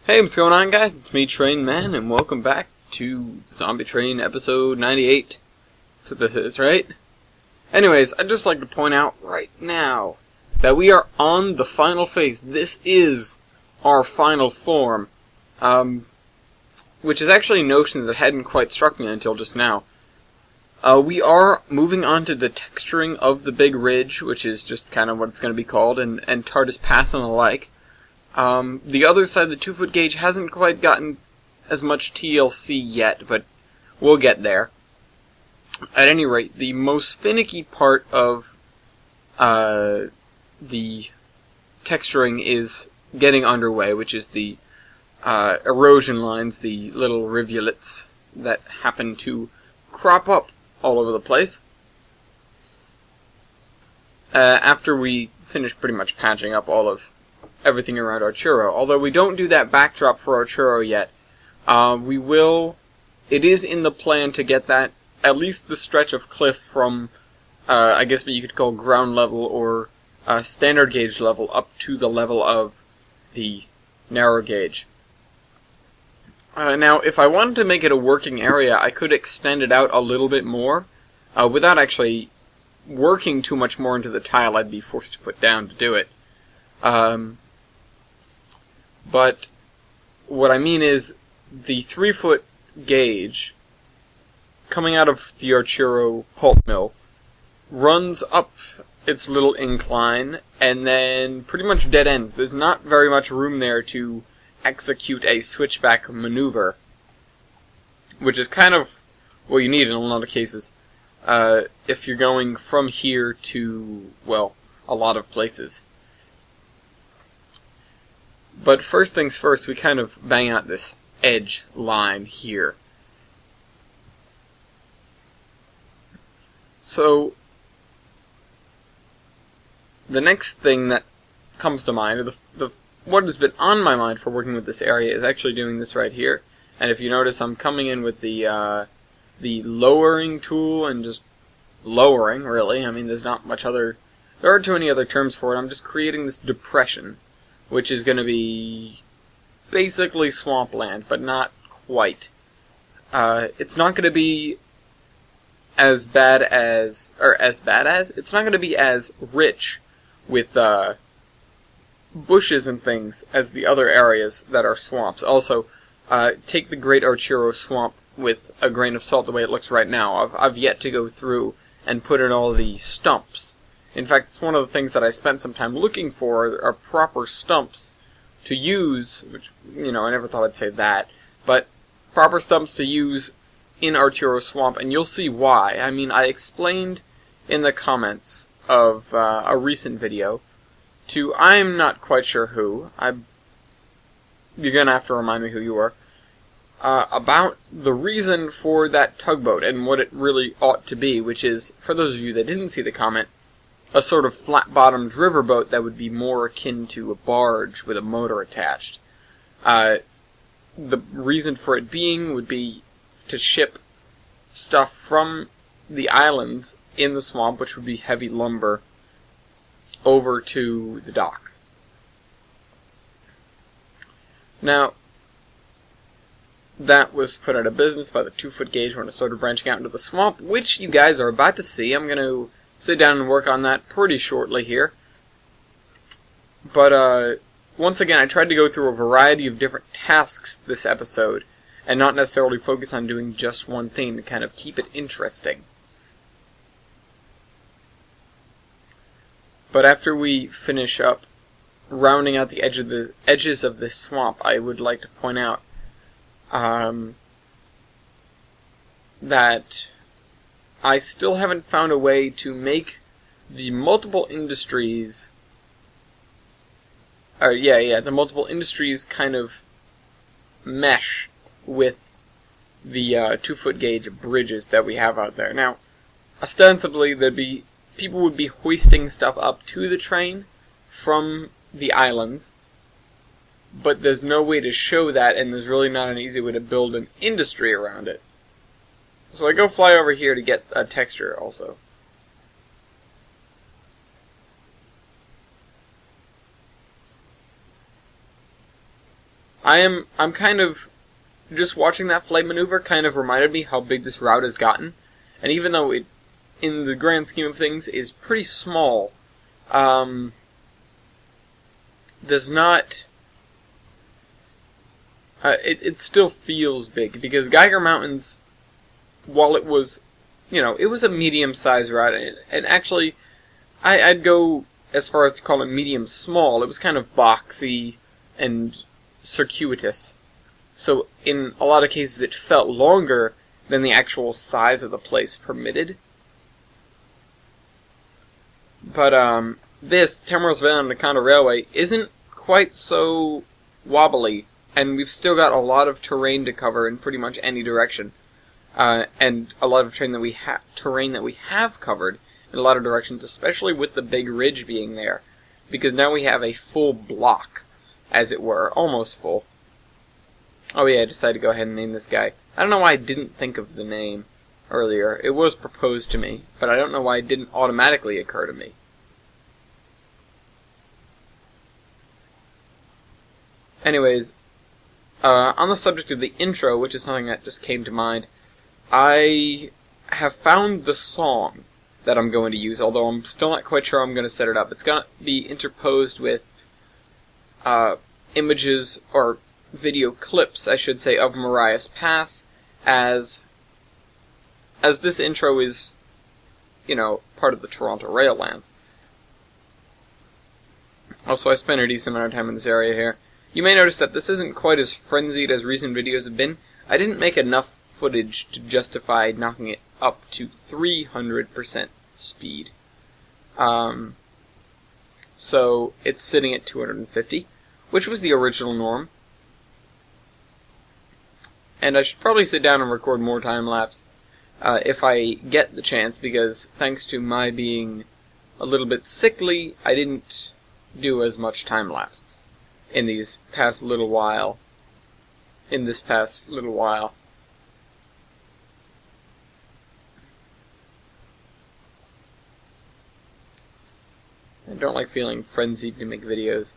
Hey, what's going on, guys? It's me, Train Man, and welcome back to Zombie Train episode 98. So this is, right? Anyways, I'd just like to point out right now that we are on the final phase. This is our final form, which is actually a notion that hadn't quite struck me until just now. We are moving on to the texturing of the big ridge, which is just kind of what it's going to be called, and TARDIS Pass and the like. The other side, the 2-foot gauge, hasn't quite gotten as much TLC yet, but we'll get there. At any rate, the most finicky part of the texturing is getting underway, which is the erosion lines, the little rivulets that happen to crop up all over the place. After we finish pretty much patching up all of everything around Arturo. Although we don't do that backdrop for Arturo yet, we will. It is in the plan to get that, at least the stretch of cliff from, I guess what you could call ground level or standard gauge level, up to the level of the narrow gauge. Now, if I wanted to make it a working area, I could extend it out a little bit more, without actually working too much more into the tile I'd be forced to put down to do it. But what I mean is, the 3-foot gauge coming out of the Arturo pulp mill runs up its little incline and then pretty much dead ends. There's not very much room there to execute a switchback maneuver, which is kind of what you need in a lot of cases if you're going from here to, well, a lot of places. But first things first, we kind of bang out this edge line here. So, the next thing that comes to mind, or what has been on my mind for working with this area, is actually doing this right here. And if you notice, I'm coming in with the lowering tool and just lowering, really. I mean, there's not much other... There aren't too many other terms for it. I'm just creating this depression, which is going to be basically swampland, but not quite. It's not going to be as bad as... It's not going to be as rich with bushes and things as the other areas that are swamps. Also, take the Great Arturo Swamp with a grain of salt the way it looks right now. I've yet to go through and put in all the stumps. In fact, it's one of the things that I spent some time looking for, are proper stumps to use, which, you know, I never thought I'd say that, but proper stumps to use in Arturo Swamp, and you'll see why. I mean, I explained in the comments of a recent video to, I'm not quite sure who, you're gonna have to remind me who you are, about the reason for that tugboat and what it really ought to be, which is, for those of you that didn't see the comment, a sort of flat-bottomed riverboat that would be more akin to a barge with a motor attached. The reason for it being would be to ship stuff from the islands in the swamp, which would be heavy lumber, over to the dock. Now, that was put out of business by the 2-foot gauge when it started branching out into the swamp, which you guys are about to see. I'm going to sit down and work on that pretty shortly here. But, once again, I tried to go through a variety of different tasks this episode, and not necessarily focus on doing just one thing to kind of keep it interesting. But after we finish up rounding out the edges of this swamp, I would like to point out that I still haven't found a way to make the multiple industries... the multiple industries kind of mesh with the 2-foot gauge bridges that we have out there. Now, ostensibly, people would be hoisting stuff up to the train from the islands, but there's no way to show that, and there's really not an easy way to build an industry around it. So I go fly over here to get a texture also. I'm kind of just watching that flight maneuver kind of reminded me how big this route has gotten, and even though it, in the grand scheme of things, is pretty small, does not. It still feels big because Geiger Mountains, while it was, it was a medium-sized route, and actually, I'd go as far as to call it medium-small. It was kind of boxy and circuitous. So in a lot of cases it felt longer than the actual size of the place permitted. But this, Tamara's Vale and Nakanda Railway, isn't quite so wobbly, and we've still got a lot of terrain to cover in pretty much any direction. And a lot of terrain that we have covered in a lot of directions, especially with the big ridge being there. Because now we have a full block, as it were, almost full. Oh yeah, I decided to go ahead and name this guy. I don't know why I didn't think of the name earlier. It was proposed to me, but I don't know why it didn't automatically occur to me. Anyways, on the subject of the intro, which is something that just came to mind, I have found the song that I'm going to use, although I'm still not quite sure how I'm going to set it up. It's going to be interposed with images, or video clips, I should say, of Marias Pass, as this intro is, part of the Toronto Raillands. Also, I spent a decent amount of time in this area here. You may notice that this isn't quite as frenzied as recent videos have been. I didn't make enough footage to justify knocking it up to 300% speed. So it's sitting at 250, which was the original norm. And I should probably sit down and record more time-lapse if I get the chance, because thanks to my being a little bit sickly, I didn't do as much time-lapse in this past little while. I don't like feeling frenzied to make videos.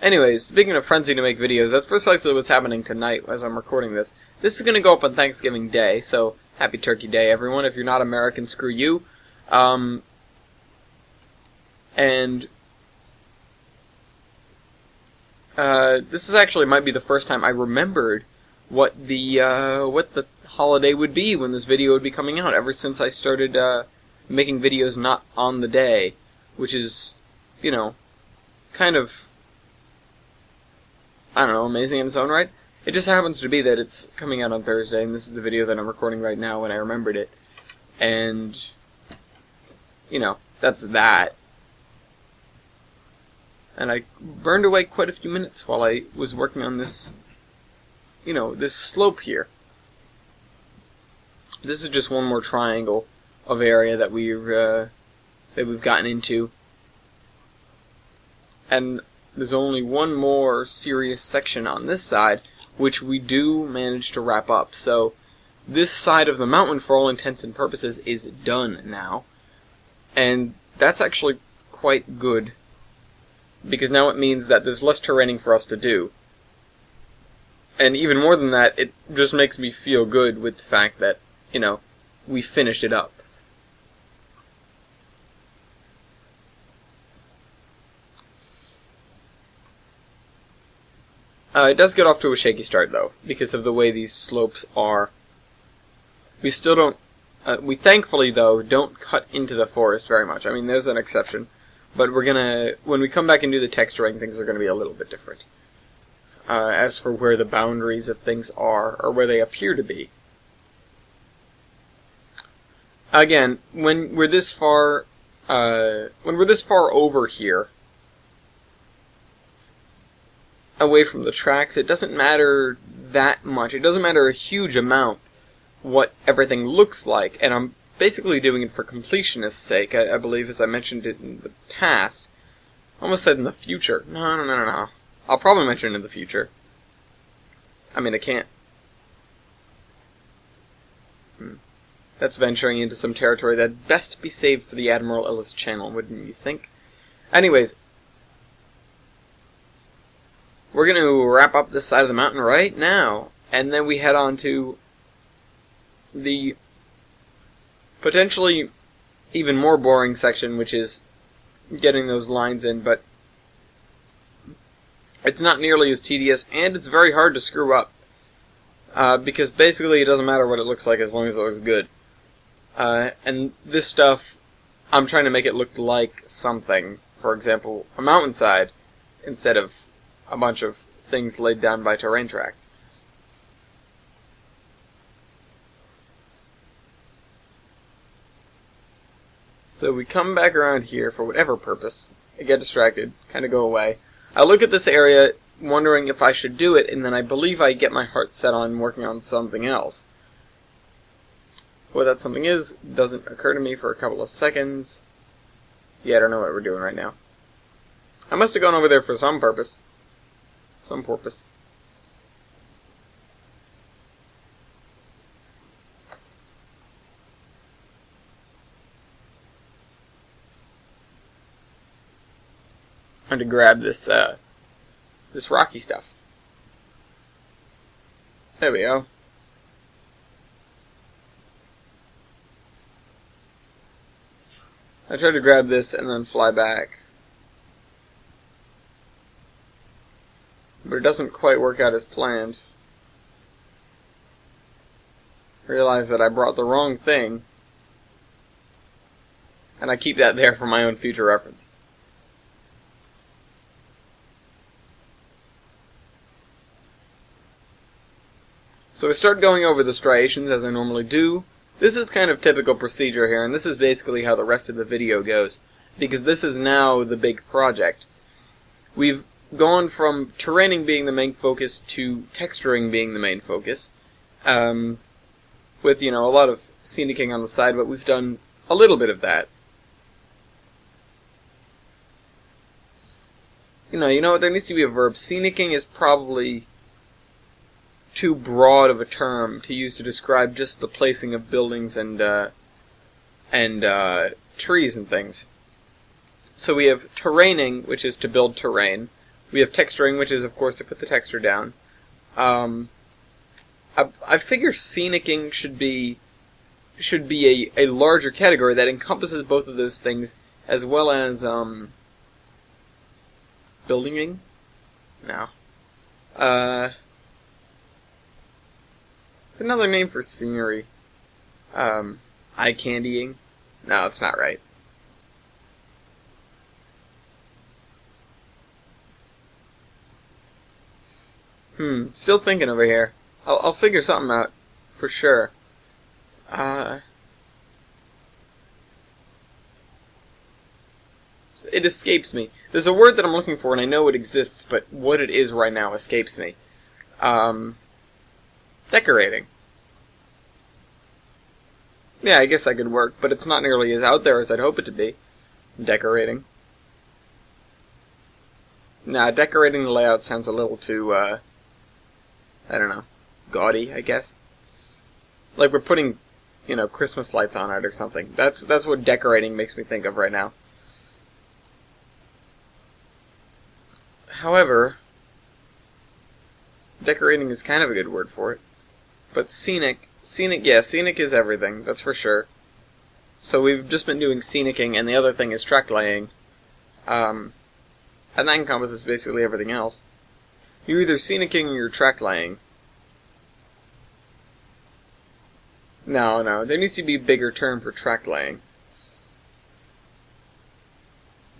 Anyways, speaking of frenzy to make videos, that's precisely what's happening tonight as I'm recording this. This is going to go up on Thanksgiving Day, so happy Turkey Day, everyone. If you're not American, screw you. This is actually might be the first time I remembered what the holiday would be when this video would be coming out, ever since I started making videos not on the day, which is, kind of, I don't know, amazing in its own right. It just happens to be that it's coming out on Thursday, and this is the video that I'm recording right now when I remembered it. And, that's that. And I burned away quite a few minutes while I was working on this, this slope here. This is just one more triangle of area that we've gotten into. And there's only one more serious section on this side, which we do manage to wrap up. So this side of the mountain, for all intents and purposes, is done now. And that's actually quite good, because now it means that there's less terraining for us to do. And even more than that, it just makes me feel good with the fact that, we finished it up. It does get off to a shaky start, though, because of the way these slopes are. We still don't... we thankfully, though, don't cut into the forest very much. I mean, there's an exception. But we're gonna... When we come back and do the texturing, things are gonna be a little bit different. As for where the boundaries of things are, or where they appear to be. Again, when we're this far over here, away from the tracks, it doesn't matter that much. It doesn't matter a huge amount what everything looks like, and I'm basically doing it for completionist's sake. I believe, as I mentioned it in the past. I almost said in the future. No. I'll probably mention it in the future. I mean, I can't. That's venturing into some territory that'd best be saved for the Admiral Ellis channel, wouldn't you think? Anyways. we're going to wrap up this side of the mountain right now, and then we head on to the potentially even more boring section, which is getting those lines in, but it's not nearly as tedious, and it's very hard to screw up, because basically it doesn't matter what it looks like as long as it looks good. And this stuff, I'm trying to make it look like something. For example, a mountainside, instead of a bunch of things laid down by terrain tracks. So we come back around here for whatever purpose. I get distracted, kind of go away. I look at this area, wondering if I should do it, and then I believe I get my heart set on working on something else. What that something is doesn't occur to me for a couple of seconds. Yeah, I don't know what we're doing right now. I must have gone over there for some purpose. Some porpoise. Trying to grab this this rocky stuff. There we go. I try to grab this and then fly back. But it doesn't quite work out as planned. Realize that I brought the wrong thing. And I keep that there for my own future reference. So I start going over the striations as I normally do. This is kind of typical procedure here, and this is basically how the rest of the video goes, because this is now the big project. We've gone from terraining being the main focus to texturing being the main focus, with, a lot of scenicking on the side, but we've done a little bit of that. You know what, there needs to be a verb. Scenicking is probably too broad of a term to use to describe just the placing of buildings and trees and things. So we have terraining, which is to build terrain. We have texturing, which is, of course, to put the texture down. I figure scenicking should be a larger category that encompasses both of those things, as well as buildinging. No. It's another name for scenery. Eye candying. No, it's not right. Still thinking over here. I'll figure something out, for sure. It escapes me. There's a word that I'm looking for, and I know it exists, but what it is right now escapes me. Decorating. Yeah, I guess that could work, but it's not nearly as out there as I'd hope it to be. Decorating. Nah, decorating the layout sounds a little too, I don't know, gaudy, I guess. Like we're putting, Christmas lights on it or something. That's what decorating makes me think of right now. However, decorating is kind of a good word for it. But scenic is everything, that's for sure. So we've just been doing scenicking, and the other thing is track laying. And that encompasses basically everything else. You're either scenicking or you're track laying. No, there needs to be a bigger term for track laying.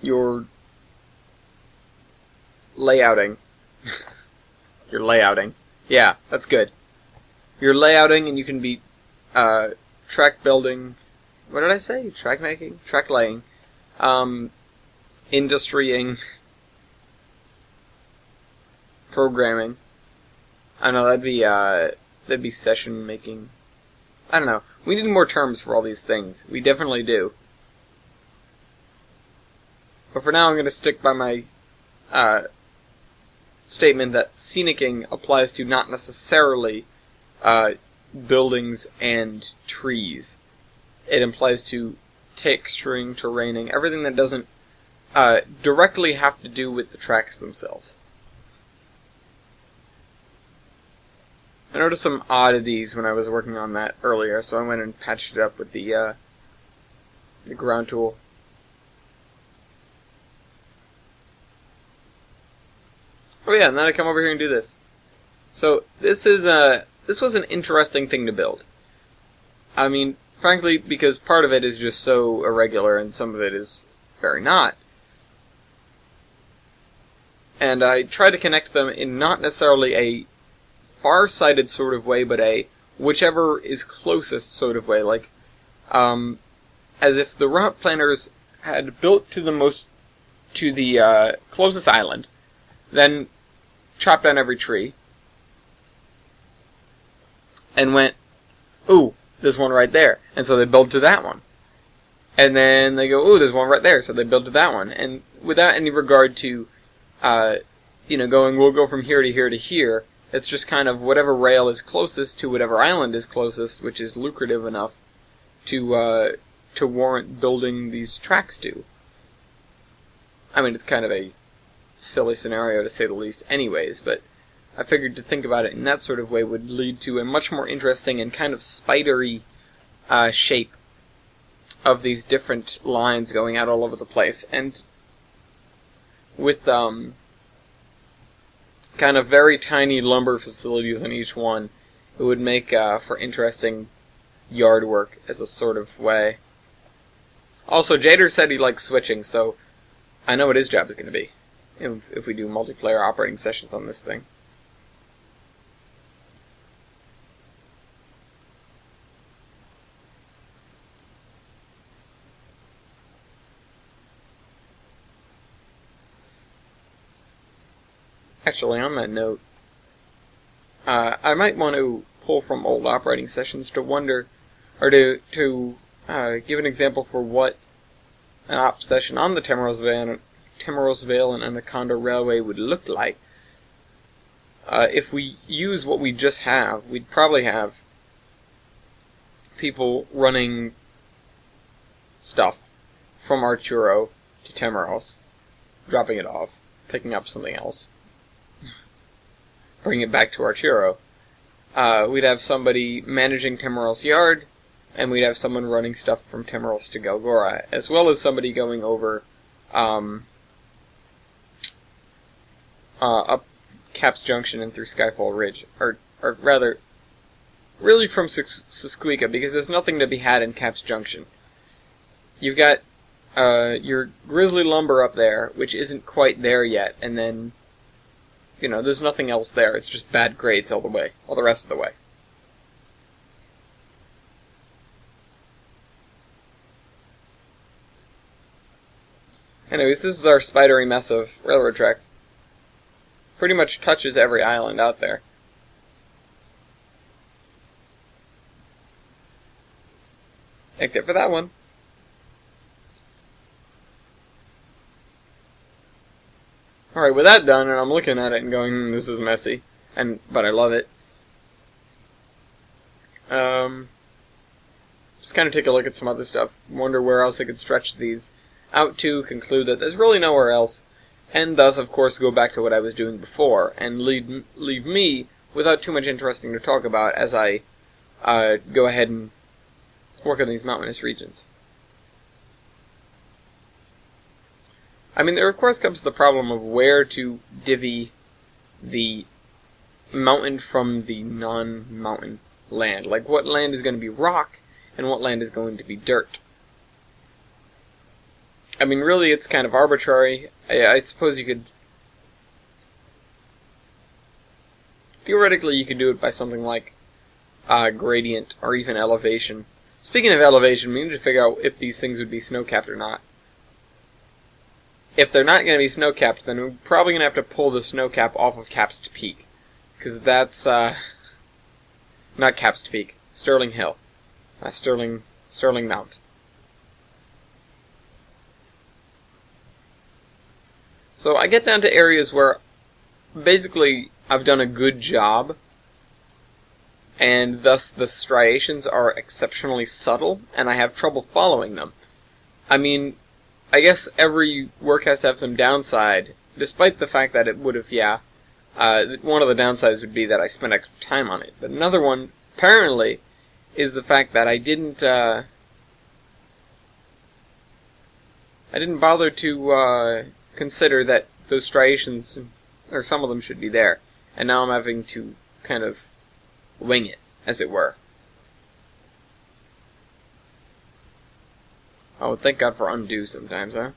You're layouting. You're layouting. Yeah, that's good. You're layouting, and you can be track building. What did I say? Track making? Track laying. Industrying. Programming. I don't know, that'd be session making. I don't know. We need more terms for all these things. We definitely do. But for now, I'm going to stick by my statement that scenicking applies to not necessarily buildings and trees. It applies to texturing, terraining, everything that doesn't directly have to do with the tracks themselves. I noticed some oddities when I was working on that earlier, so I went and patched it up with the ground tool. Oh yeah, and then I come over here and do this. So this was an interesting thing to build. I mean, frankly, because part of it is just so irregular and some of it is very not. And I try to connect them in not necessarily a far-sighted sort of way, but a whichever is closest sort of way, like as if the route planners had built to the closest island, then chopped down every tree, and went, ooh, there's one right there, and so they build to that one. And then they go, ooh, there's one right there, so they build to that one. And without any regard to, going, we'll go from here to here to here, it's just kind of whatever rail is closest to whatever island is closest, which is lucrative enough to warrant building these tracks to. I mean, it's kind of a silly scenario to say the least anyways, but I figured to think about it in that sort of way would lead to a much more interesting and kind of spidery shape of these different lines going out all over the place. And with kind of very tiny lumber facilities in each one, it would make for interesting yard work as a sort of way. Also, Jader said he likes switching, so I know what his job is going to be if we do multiplayer operating sessions on this thing. Actually, on that note, I might want to pull from old operating sessions to wonder, or to give an example for what an op session on the Timorous Vale and Anaconda Railway would look like. If we use what we just have, we'd probably have people running stuff from Arturo to Tamaros, dropping it off, picking up something else, bring it back to Arturo. We'd have somebody managing Tamaros Yard, and we'd have someone running stuff from Tamaros to Galgora, as well as somebody going over up Caps Junction and through Skyfall Ridge, or rather, really from Sisqueaka, because there's nothing to be had in Caps Junction. You've got your Grizzly Lumber up there, which isn't quite there yet, and then there's nothing else there. It's just bad grades all the rest of the way. Anyways, this is our spidery mess of railroad tracks. Pretty much touches every island out there. Except for that one. Alright, with that done, and I'm looking at it and going, this is messy, but I love it. Just kind of take a look at some other stuff, wonder where else I could stretch these out to, conclude that there's really nowhere else, and thus, of course, go back to what I was doing before, and leave me without too much interesting to talk about as I go ahead and work on these mountainous regions. I mean, there of course comes the problem of where to divvy the mountain from the non-mountain land. Like, what land is going to be rock, and what land is going to be dirt. I mean, really, it's kind of arbitrary. I suppose you could... Theoretically, you could do it by something like gradient, or even elevation. Speaking of elevation, we need to figure out if these things would be snow-capped or not. If they're not going to be snow-capped, then we're probably going to have to pull the snow cap off of Capst Peak. Because that's, not Capst Peak, Sterling Hill. Sterling Mount. So I get down to areas where, basically, I've done a good job, and thus the striations are exceptionally subtle, and I have trouble following them. I mean, I guess every work has to have some downside, despite the fact that it would have, One of the downsides would be that I spent extra time on it. But another one, apparently, is the fact that I didn't bother to consider that those striations, or some of them, should be there. And now I'm having to kind of wing it, as it were. Oh, thank God for undo sometimes, huh?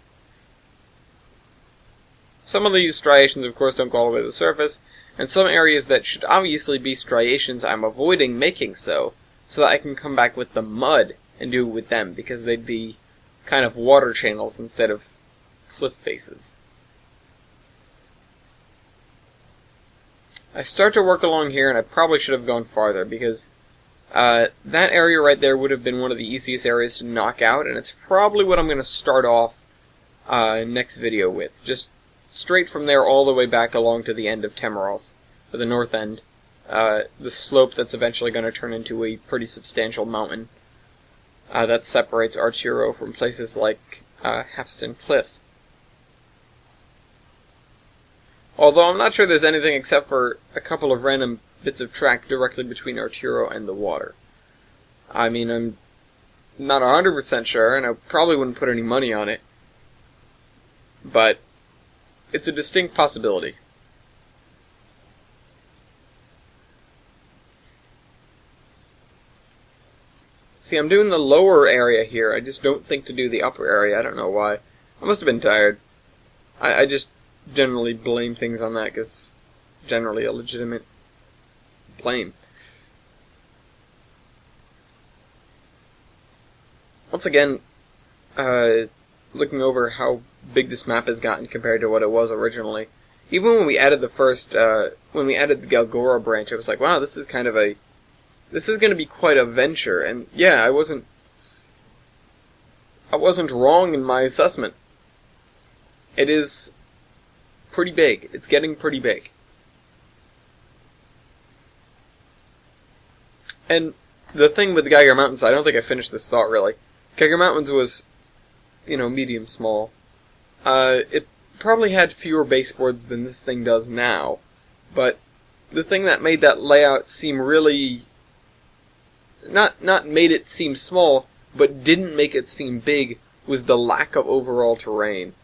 Some of these striations, of course, don't go all the way to the surface, and some areas that should obviously be striations I'm avoiding making so that I can come back with the mud and do it with them, because they'd be kind of water channels instead of cliff faces. I start to work along here, and I probably should have gone farther, because that area right there would have been one of the easiest areas to knock out, and it's probably what I'm going to start off next video with. Just straight from there all the way back along to the end of Temaros, or the north end. The slope that's eventually going to turn into a pretty substantial mountain that separates Arturo from places like Halfstone Cliffs. Although I'm not sure there's anything except for a couple of random bits of track directly between Arturo and the water. I mean, I'm not 100% sure, and I probably wouldn't put any money on it. But it's a distinct possibility. See, I'm doing the lower area here. I just don't think to do the upper area. I don't know why. I must have been tired. I just generally blame things on that because generally a legitimate blame. Once again, looking over how big this map has gotten compared to what it was originally. Even when we added the first, when we added the Galgora branch, I was like, wow, this is going to be quite a venture. And yeah, I wasn't wrong in my assessment. It is pretty big. It's getting pretty big. And the thing with the Geiger Mountains, I don't think I finished this thought really. Geiger Mountains was, medium small. It probably had fewer baseboards than this thing does now. But the thing that made that layout seem really... Not made it seem small, but didn't make it seem big, was the lack of overall terrain.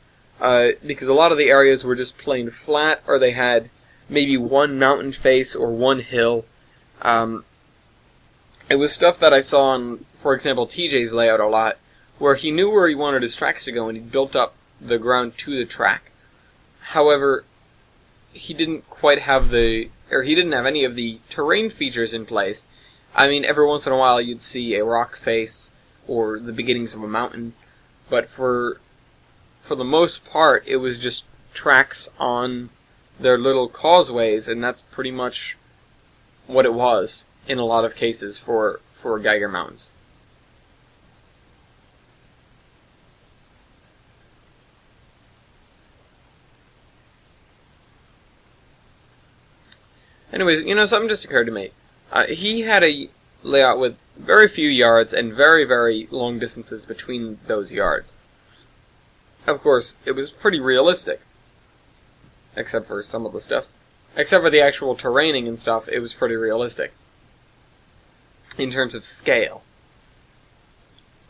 Because a lot of the areas were just plain flat, or they had maybe one mountain face or one hill. It was stuff that I saw on, for example, TJ's layout a lot, where he knew where he wanted his tracks to go, and he built up the ground to the track. However, he didn't quite have he didn't have any of the terrain features in place. I mean, every once in a while you'd see a rock face, or the beginnings of a mountain, but for the most part, it was just tracks on their little causeways, and that's pretty much what it was in a lot of cases for Geiger Mountains. Anyways, something just occurred to me. He had a layout with very few yards and very, very long distances between those yards. Of course, it was pretty realistic. Except for some of the stuff. Except for the actual terraining and stuff, it was pretty realistic. In terms of scale.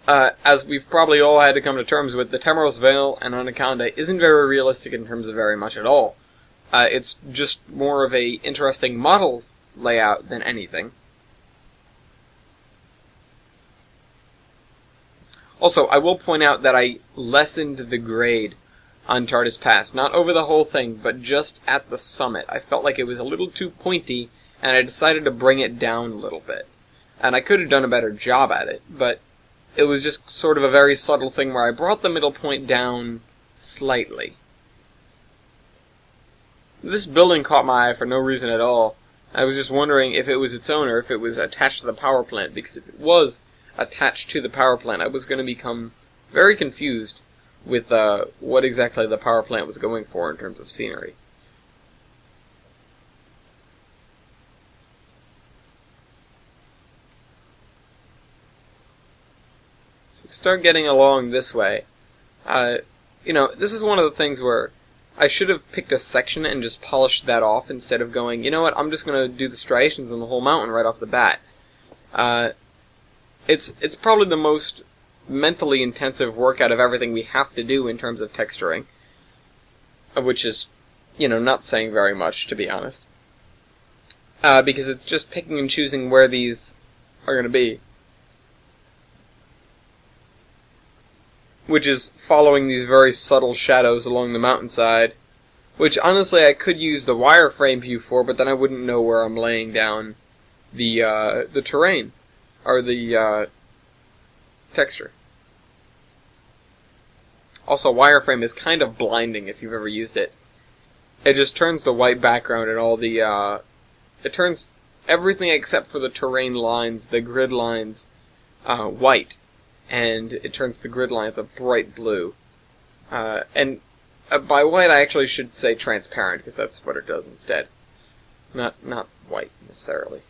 As we've probably all had to come to terms with, the Temaros Vale and Anaconda isn't very realistic in terms of very much at all. It's just more of a interesting model layout than anything. Also, I will point out that I lessened the grade on Tardis Pass. Not over the whole thing, but just at the summit. I felt like it was a little too pointy, and I decided to bring it down a little bit. And I could have done a better job at it, but it was just sort of a very subtle thing where I brought the middle point down slightly. This building caught my eye for no reason at all. I was just wondering if it was its own or if it was attached to the power plant, because if it was attached to the power plant, I was going to become very confused with what exactly the power plant was going for in terms of scenery. So start getting along this way. This is one of the things where I should have picked a section and just polished that off instead of going, you know what, I'm just going to do the striations on the whole mountain right off the bat. It's probably the most mentally intensive work out of everything we have to do in terms of texturing, which is, not saying very much, to be honest. Because it's just picking and choosing where these are going to be. Which is following these very subtle shadows along the mountainside, which honestly I could use the wireframe view for, but then I wouldn't know where I'm laying down the terrain, or the texture. Also, wireframe is kind of blinding if you've ever used it. It just turns the white background and all the, it turns everything except for the terrain lines, the grid lines, white. And it turns the grid lines a bright blue. And by white I actually should say transparent, because that's what it does instead. Not white, necessarily.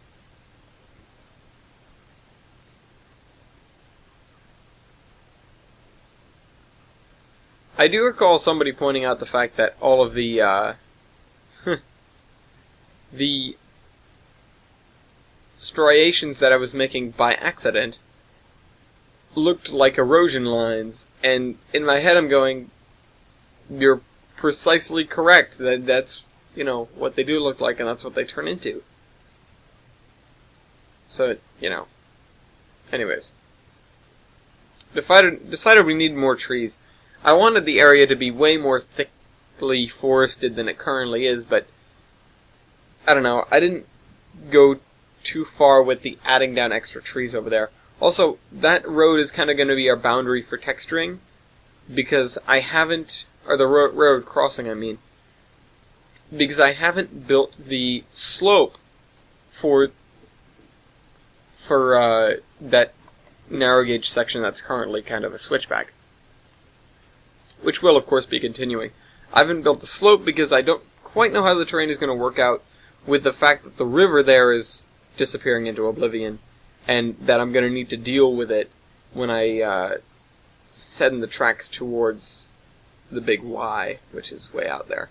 I do recall somebody pointing out the fact that all of the, the striations that I was making by accident looked like erosion lines, and in my head I'm going, you're precisely correct, that's, what they do look like, and that's what they turn into. So, anyways. Decided we need more trees. I wanted the area to be way more thickly forested than it currently is, but I don't know, I didn't go too far with the adding down extra trees over there. Also, that road is kind of going to be our boundary for texturing, because I haven't, or the road crossing I mean, because I haven't built the slope for that narrow gauge section that's currently kind of a switchback, which will of course be continuing. I haven't built the slope because I don't quite know how the terrain is going to work out with the fact that the river there is disappearing into oblivion, and that I'm going to need to deal with it when I set in the tracks towards the big Y, which is way out there.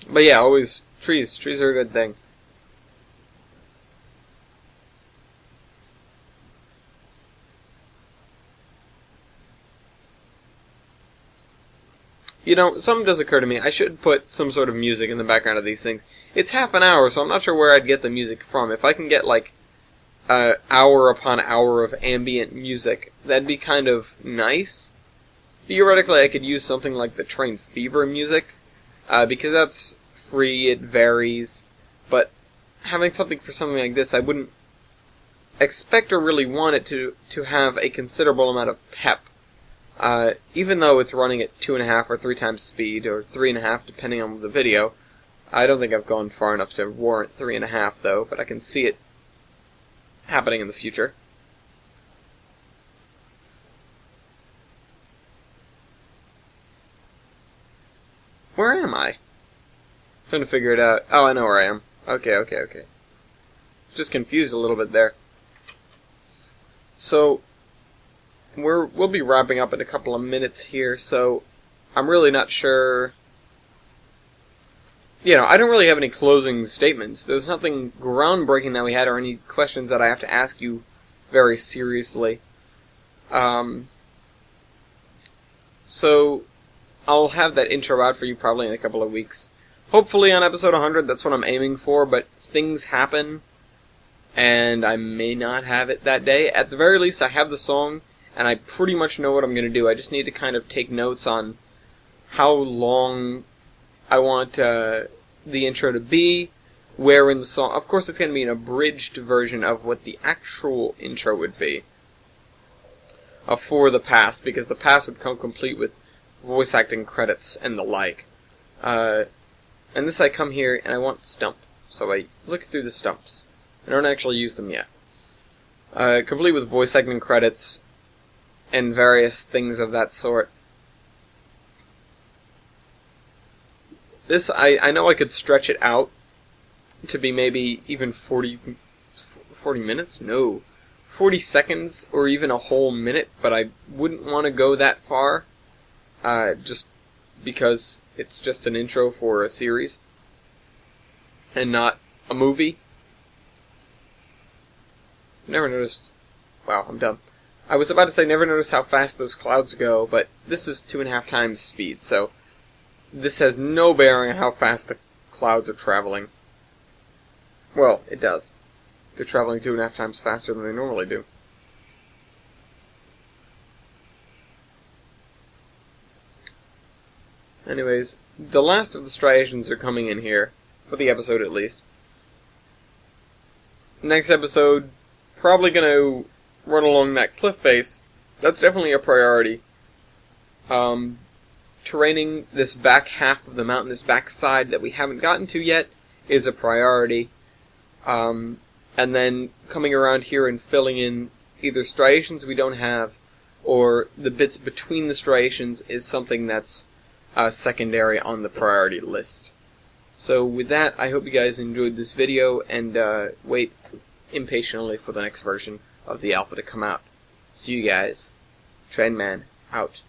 But yeah, always trees. Trees are a good thing. Something does occur to me. I should put some sort of music in the background of these things. It's half an hour, so I'm not sure where I'd get the music from. If I can get, hour upon hour of ambient music, that'd be kind of nice. Theoretically, I could use something like the Train Fever music, because that's free, it varies, but having something for something like this, I wouldn't expect or really want it to have a considerable amount of pep. Even though it's running at 2.5 or 3 times speed, or 3.5 depending on the video. I don't think I've gone far enough to warrant 3.5 though, but I can see it happening in the future. Where am I? Trying to figure it out. Oh, I know where I am. Okay. Just confused a little bit there. So, we'll be wrapping up in a couple of minutes here, so I'm really not sure. I don't really have any closing statements. There's nothing groundbreaking that we had, or any questions that I have to ask you very seriously. So, I'll have that intro out for you probably in a couple of weeks. Hopefully on episode 100, that's what I'm aiming for, but things happen, and I may not have it that day. At the very least, I have the song, and I pretty much know what I'm going to do. I just need to kind of take notes on how long I want the intro to be, where in the song. Of course, it's going to be an abridged version of what the actual intro would be for the past, because the past would come complete with voice acting credits and the like. And this I come here and I want stump, so I look through the stumps. I don't actually use them yet. Complete with voice acting credits and various things of that sort. This, I know I could stretch it out to be maybe even 40 minutes? No. 40 seconds, or even a whole minute, but I wouldn't want to go that far. just because it's just an intro for a series and not a movie. Never noticed. Wow, I'm dumb. I was about to say never noticed how fast those clouds go, but this is 2.5 times speed, so this has no bearing on how fast the clouds are traveling. Well, it does. They're traveling 2.5 times faster than they normally do. Anyways, the last of the striations are coming in here, for the episode at least. Next episode, probably gonna run along that cliff face. That's definitely a priority. Terraining this back half of the mountain, this back side that we haven't gotten to yet, is a priority. And then coming around here and filling in either striations we don't have, or the bits between the striations is something that's secondary on the priority list. So with that, I hope you guys enjoyed this video, and wait impatiently for the next version of the alpha to come out. See you guys. Trainman out.